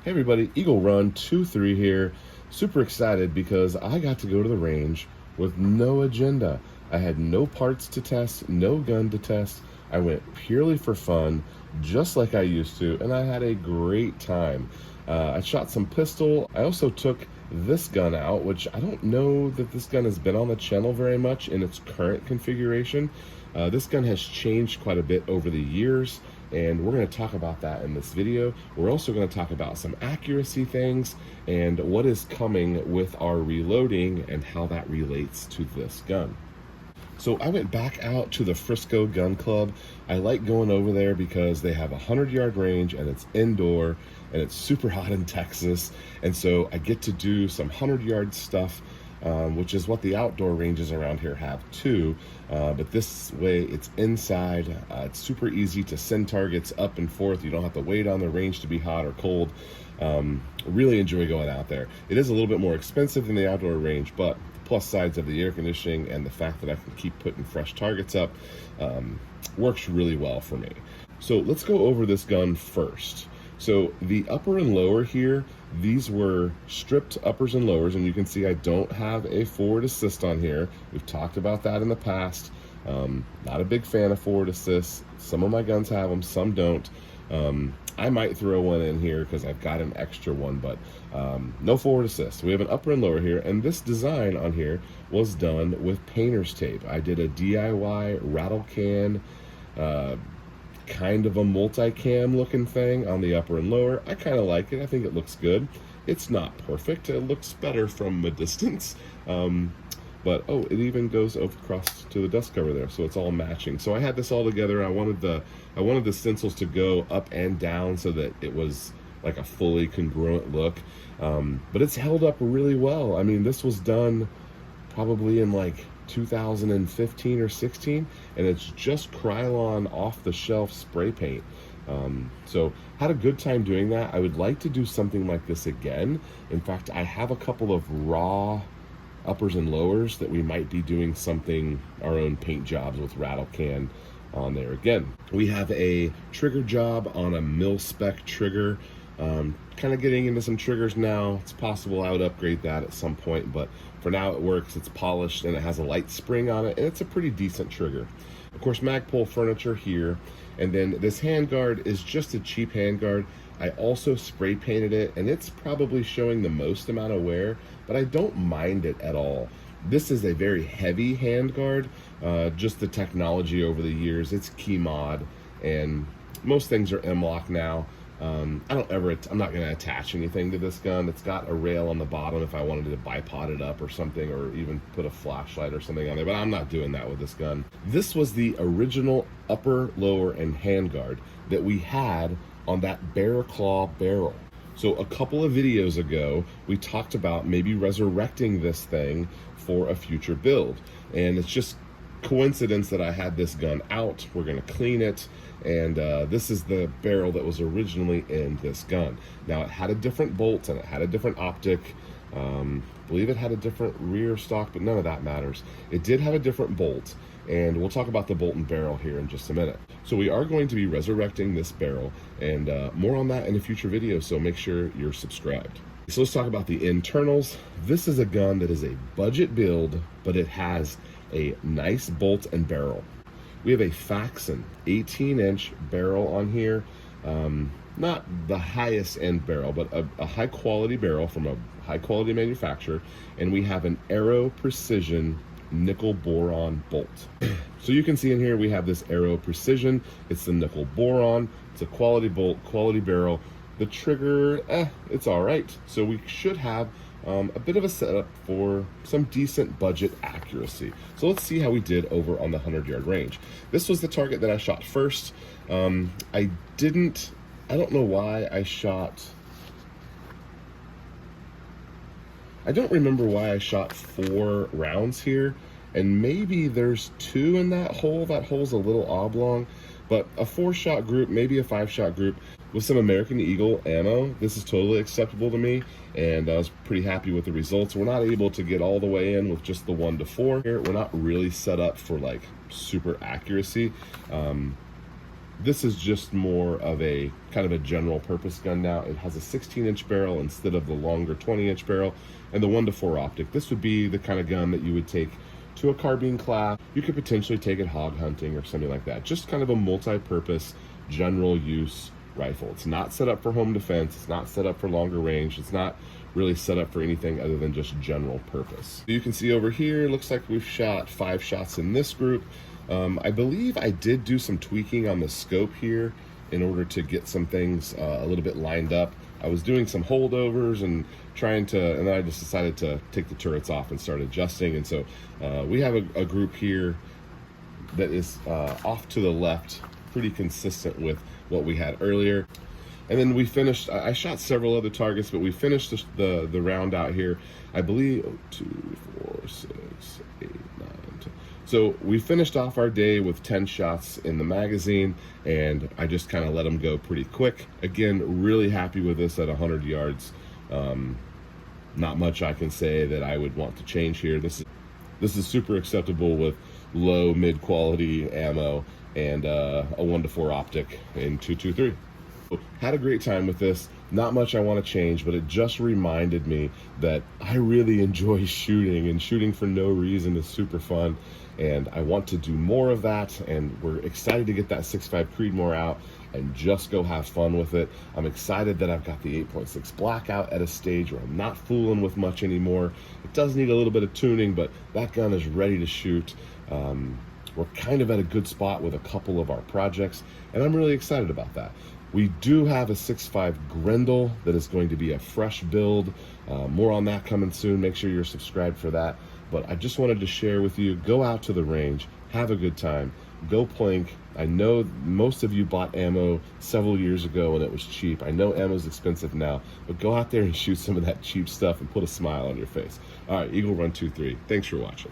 Hey everybody, Eagle Run 23 here. Super excited because I got to go to the range with no agenda. I had no parts to test, no gun to test. I went purely for fun, just like I used to, and I had a great time. I shot some pistol. I also took this gun out, which I don't know that this gun has been on the channel very much in its current configuration. This gun has changed quite a bit over the years, and we're going to talk about that in this video. We're also going to talk about some accuracy things and what is coming with our reloading and how that relates to this gun. So I went back out to the Frisco Gun Club. I like going over there because they have a 100-yard range and it's indoor and it's super hot in Texas. And so I get to do some 100-yard stuff, which is what the outdoor ranges around here have too. But this way it's inside. It's super easy to send targets up and forth. You don't have to wait on the range to be hot or cold. Really enjoy going out there. It is a little bit more expensive than the outdoor range, but plus sides of the air conditioning and the fact that I can keep putting fresh targets up works really well for me. So let's go over this gun first. So the upper and lower here, these were stripped uppers and lowers, and you can see I don't have a forward assist on here. We've talked about that in the past. Not a big fan of forward assists. Some of my guns have them, some don't. I might throw one in here because I've got an extra one, but no forward assist. We have an upper and lower here, and this design on here was done with painter's tape. I did a DIY rattle can, kind of a multicam looking thing on the upper and lower. I kind of like it. I think it looks good. It's not perfect. It looks better from a distance. But oh, it even goes across to the dust cover there, so it's all matching. So I had this all together. I wanted the stencils to go up and down so that it was like a fully congruent look. But it's held up really well. I mean, this was done probably in like 2015 or 16, and it's just Krylon off the shelf spray paint. So had a good time doing that. I would like to do something like this again. In fact, I have a couple of raw uppers and lowers that we might be doing something, our own paint jobs with rattle can on there again. We have a trigger job on a mil-spec trigger. Kind of getting into some triggers now. It's possible I would upgrade that at some point, but for now it works. It's polished and it has a light spring on it, and it's a pretty decent trigger. Of course, Magpul furniture here, and then this handguard is just a cheap handguard. I also spray painted it, and it's probably showing the most amount of wear, but I don't mind it at all. This is a very heavy handguard. Just the technology over the years, it's key mod, and most things are M-lock now. I'm not going to attach anything to this gun. It's got a rail on the bottom if I wanted to bipod it up or something, or even put a flashlight or something on there, but I'm not doing that with this gun. This was the original upper, lower, and handguard that we had on that bear claw barrel. So a couple of videos ago, we talked about maybe resurrecting this thing for a future build, and it's just coincidence that I had this gun out. We're going to clean it, and this is the barrel that was originally in this gun. Now, it had a different bolt and it had a different optic. I believe it had a different rear stock, but none of that matters. It did have a different bolt, and we'll talk about the bolt and barrel here in just a minute. So we are going to be resurrecting this barrel, and more on that in a future video, so make sure you're subscribed. So let's talk about the internals. This is a gun that is a budget build, but it has a nice bolt and barrel. We have a Faxon 18-inch barrel on here. Not the highest end barrel, but a high quality barrel from a high quality manufacturer. And we have an Aero Precision nickel boron bolt. So you can see in here we have this Aero Precision. It's the nickel boron. It's a quality bolt, quality barrel. The trigger, it's all right. So we should have a bit of a setup for some decent budget accuracy. So let's see how we did over on the 100-yard range. This was the target that I shot first. I don't know why I shot, I don't remember why I shot 4 rounds here, and maybe there's 2 in that hole. That hole's a little oblong, but a 4-shot group, maybe a 5-shot group with some American Eagle ammo, this is totally acceptable to me, and I was pretty happy with the results. We're not able to get all the way in with just the 1 to 4 here. We're not really set up for like super accuracy. This is just more of a kind of a general purpose gun now. It has a 16-inch barrel instead of the longer 20-inch barrel, and the 1-4 optic. This would be the kind of gun that you would take to a carbine class. You could potentially take it hog hunting or something like that. Just kind of a multi-purpose, general use rifle. It's not set up for home defense. It's not set up for longer range. It's not really set up for anything other than just general purpose. You can see over here, looks like we've shot 5 shots in this group. I believe I did do some tweaking on the scope here in order to get some things a little bit lined up. I was doing some holdovers and and then I just decided to take the turrets off and start adjusting. And so we have a group here that is off to the left, pretty consistent with what we had earlier. And then we finished, I shot several other targets, but we finished the round out here, I believe, 2, 4, 6, 8, 9, 10. So we finished off our day with 10 shots in the magazine, and I just kind of let them go pretty quick. Again, really happy with this at 100 yards. Not much I can say that I would want to change here. This is super acceptable with low, mid-quality ammo and a 1-4 optic in 223. Had a great time with this. Not much I want to change, but it just reminded me that I really enjoy shooting, and shooting for no reason is super fun, and I want to do more of that. And we're excited to get that 6.5 Creedmoor out and just go have fun with it. I'm excited that I've got the 8.6 Blackout at a stage where I'm not fooling with much anymore. It does need a little bit of tuning, but that gun is ready to shoot. We're kind of at a good spot with a couple of our projects, and I'm really excited about that. We do have a 6.5 Grendel that is going to be a fresh build. More on that coming soon. Make sure you're subscribed for that. But I just wanted to share with you, go out to the range, have a good time, go plink. I know most of you bought ammo several years ago and it was cheap. I know ammo's expensive now, but go out there and shoot some of that cheap stuff and put a smile on your face. All right, Eagle Run 2-3. Thanks for watching.